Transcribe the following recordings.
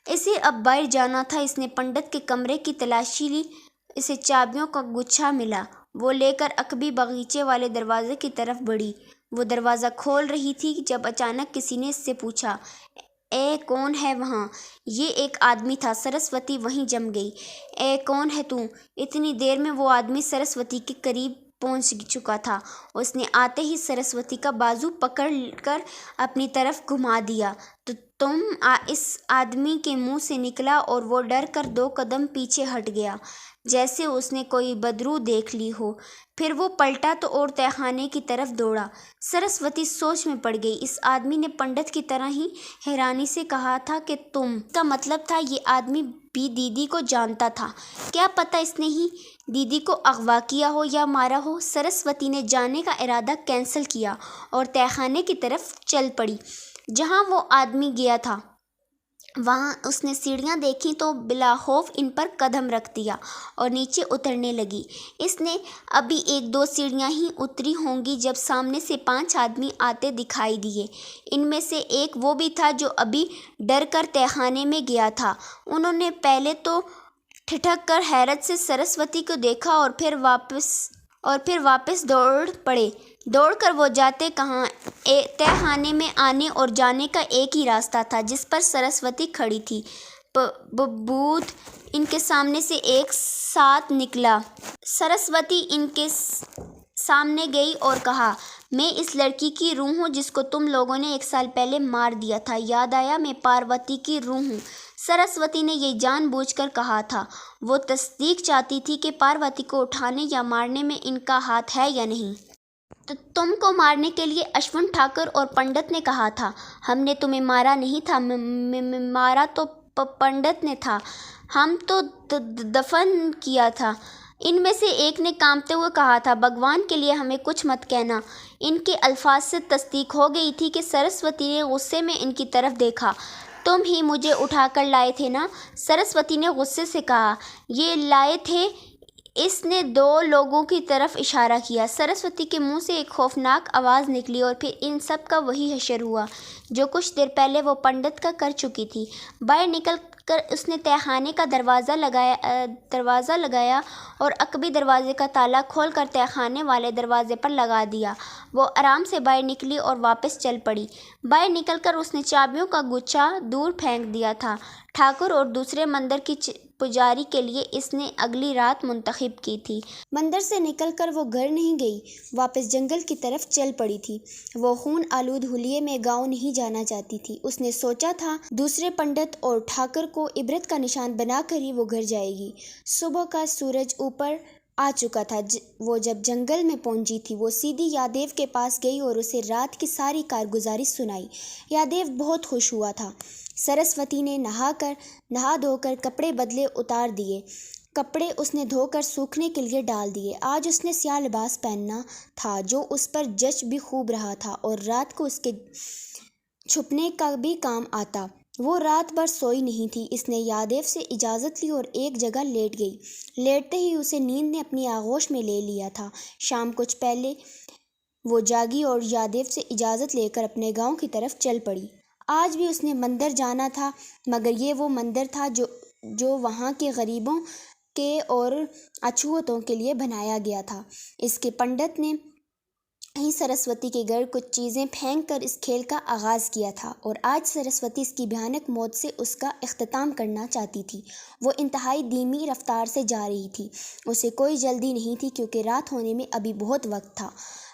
اسے اب باہر جانا تھا۔ اس نے پنڈت کے کمرے کی تلاشی لی، اسے چابیوں کا گچھا ملا۔ وہ لے کر عقبی باغیچے والے دروازے کی طرف بڑھی۔ وہ دروازہ کھول رہی تھی جب اچانک کسی نے اس سے پوچھا، اے کون ہے وہاں؟ یہ ایک آدمی تھا۔ سرسوتی وہیں جم گئی۔ اے کون ہے تو؟ اتنی دیر میں وہ آدمی سرسوتی کے قریب پہنچ چکا تھا۔ اس نے آتے ہی سرسوتی کا بازو پکڑ کر اپنی طرف گھما دیا۔ تو تم؟ اس آدمی کے منہ سے نکلا اور وہ ڈر کر 2 قدم پیچھے ہٹ گیا، جیسے اس نے کوئی بدرو دیکھ لی ہو۔ پھر وہ پلٹا تو اور تہہ خانے کی طرف دوڑا۔ سرسوتی سوچ میں پڑ گئی۔ اس آدمی نے پنڈت کی طرح ہی حیرانی سے کہا تھا کہ تم؟ اس کا مطلب تھا یہ آدمی بھی دیدی کو جانتا تھا۔ کیا پتہ اس نے ہی دیدی کو اغوا کیا ہو یا مارا ہو۔ سرسوتی نے جانے کا ارادہ کینسل کیا اور تہہ خانے کی طرف چل پڑی جہاں وہ آدمی گیا تھا۔ وہاں اس نے سیڑھیاں دیکھیں تو بلا خوف ان پر قدم رکھ دیا اور نیچے اترنے لگی۔ اس نے ابھی 1-2 سیڑھیاں ہی اتری ہوں گی جب سامنے سے 5 آدمی آتے دکھائی دیے۔ ان میں سے ایک وہ بھی تھا جو ابھی ڈر کر تہہ خانے میں گیا تھا۔ انہوں نے پہلے تو ٹھٹک کر حیرت سے سرسوتی کو دیکھا اور پھر واپس دوڑ پڑے۔ دوڑ کر وہ جاتے کہاں؟ تہہ خانے میں آنے اور جانے کا ایک ہی راستہ تھا جس پر سرسوتی کھڑی تھی۔ بھوت ان کے سامنے سے ایک ساتھ نکلا۔ سرسوتی ان کے سامنے گئی اور کہا، میں اس لڑکی کی روح ہوں جس کو تم لوگوں نے 1 سال پہلے مار دیا تھا۔ یاد آیا؟ میں پاروتی کی روح ہوں۔ سرسوتی نے یہ جان بوجھ کر کہا تھا۔ وہ تصدیق چاہتی تھی کہ پاروتی کو اٹھانے یا مارنے میں ان کا ہاتھ ہے یا نہیں۔ تو تم کو مارنے کے لیے اشون ٹھاکر اور پنڈت نے کہا تھا۔ ہم نے تمہیں مارا نہیں تھا، مارا تو پنڈت نے تھا، ہم تو دفن کیا تھا۔ ان میں سے ایک نے کانپتے ہوئے کہا تھا، بھگوان کے لیے ہمیں کچھ مت کہنا۔ ان کے الفاظ سے تصدیق ہو گئی تھی کہ سرسوتی نے غصے میں ان کی طرف دیکھا۔ تم ہی مجھے اٹھا کر لائے تھے نا؟ سرسوتی نے غصے سے کہا۔ یہ لائے تھے؟ اس نے 2 لوگوں کی طرف اشارہ کیا۔ سرسوتی کے منہ سے ایک خوفناک آواز نکلی اور پھر ان سب کا وہی حشر ہوا جو کچھ دیر پہلے وہ پنڈت کا کر چکی تھی۔ باہر نکل کر اس نے تہہ خانے کا دروازہ لگایا اور عقبی دروازے کا تالا کھول کر تہہ خانے والے دروازے پر لگا دیا۔ وہ آرام سے باہر نکلی اور واپس چل پڑی۔ باہر نکل کر اس نے چابیوں کا گچھا دور پھینک دیا تھا۔ ٹھاکر اور دوسرے مندر کی پجاری کے لیے اس نے اگلی رات منتخب کی تھی۔ مندر سے نکل کر وہ گھر نہیں گئی، واپس جنگل کی طرف چل پڑی تھی۔ وہ خون آلود حلیے میں گاؤں نہیں جانا چاہتی تھی۔ اس نے سوچا تھا دوسرے پنڈت اور ٹھاکر کو عبرت کا نشان بنا کر ہی وہ گھر جائے گی۔ صبح کا سورج اوپر آ چکا تھا۔ وہ جب جنگل میں پہنچی تھی وہ سیدھی یادیو کے پاس گئی اور اسے رات کی ساری کارگزاری سنائی۔ یادیو بہت خوش ہوا تھا۔ سرسوتی نے نہا دھو کر کپڑے بدلے اتار دیے۔ کپڑے اس نے دھو کر سوکھنے کے لیے ڈال دیے۔ آج اس نے سیاہ لباس پہنا تھا جو اس پر جچ بھی خوب رہا تھا اور رات کو اس کے چھپنے کا بھی کام آتا۔ وہ رات بھر سوئی نہیں تھی۔ اس نے یادیو سے اجازت لی اور ایک جگہ لیٹ گئی۔ لیٹتے ہی اسے نیند نے اپنی آغوش میں لے لیا تھا۔ شام کچھ پہلے وہ جاگی اور یادیو سے اجازت لے کر اپنے گاؤں کی طرف چل پڑی۔ آج بھی اس نے مندر جانا تھا، مگر یہ وہ مندر تھا جو وہاں کے غریبوں کے اور اچھوتوں کے لیے بنایا گیا تھا۔ اس کے پنڈت نے ہی سرسوتی کے گھر کچھ چیزیں پھینک کر اس کھیل کا آغاز کیا تھا اور آج سرسوتی اس کی بھیانک موت سے اس کا اختتام کرنا چاہتی تھی۔ وہ انتہائی دھیمی رفتار سے جا رہی تھی۔ اسے کوئی جلدی نہیں تھی کیونکہ رات ہونے میں ابھی بہت وقت تھا۔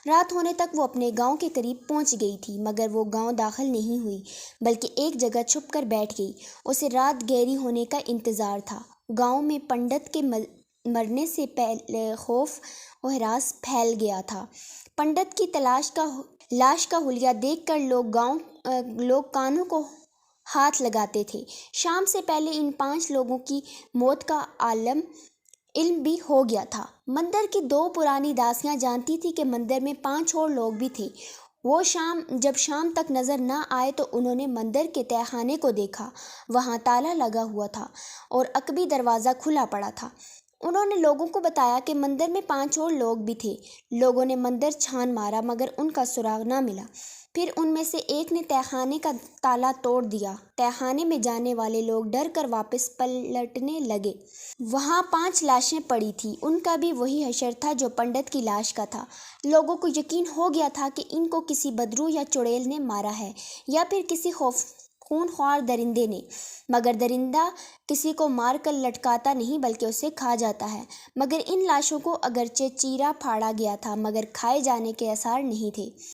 رات ہونے تک وہ اپنے گاؤں کے قریب پہنچ گئی تھی، مگر وہ گاؤں داخل نہیں ہوئی بلکہ ایک جگہ چھپ کر بیٹھ گئی۔ اسے رات گہری ہونے کا انتظار تھا۔ گاؤں میں پنڈت کے مرنے سے پہلے خوف و ہراس پھیل گیا تھا۔ پنڈت کی لاش کا حلیہ دیکھ کر لوگ کانوں کو ہاتھ لگاتے تھے۔ شام سے پہلے ان 5 لوگوں کی موت کا علم بھی ہو گیا تھا۔ مندر کی 2 پرانی داسیاں جانتی تھی کہ مندر میں 5 اور لوگ بھی تھے۔ وہ جب شام تک نظر نہ آئے تو انہوں نے مندر کے تہہ خانے کو دیکھا۔ وہاں تالا لگا ہوا تھا اور عقبی دروازہ کھلا پڑا تھا۔ انہوں نے لوگوں کو بتایا کہ مندر میں 5 اور لوگ بھی تھے۔ لوگوں نے مندر چھان مارا مگر ان کا سراغ نہ ملا۔ پھر ان میں سے ایک نے تہہ خانے کا تالا توڑ دیا۔ تہہ خانے میں جانے والے لوگ ڈر کر واپس پلٹنے لگے۔ وہاں 5 لاشیں پڑی تھیں۔ ان کا بھی وہی حشر تھا جو پنڈت کی لاش کا تھا۔ لوگوں کو یقین ہو گیا تھا کہ ان کو کسی بدرو یا چڑیل نے مارا ہے یا پھر کسی خون خوار درندے نے، مگر درندہ کسی کو مار کر لٹکاتا نہیں بلکہ اسے کھا جاتا ہے۔ مگر ان لاشوں کو اگرچہ چیرا پھاڑا گیا تھا مگر کھائے جانے کے آثار نہیں تھے۔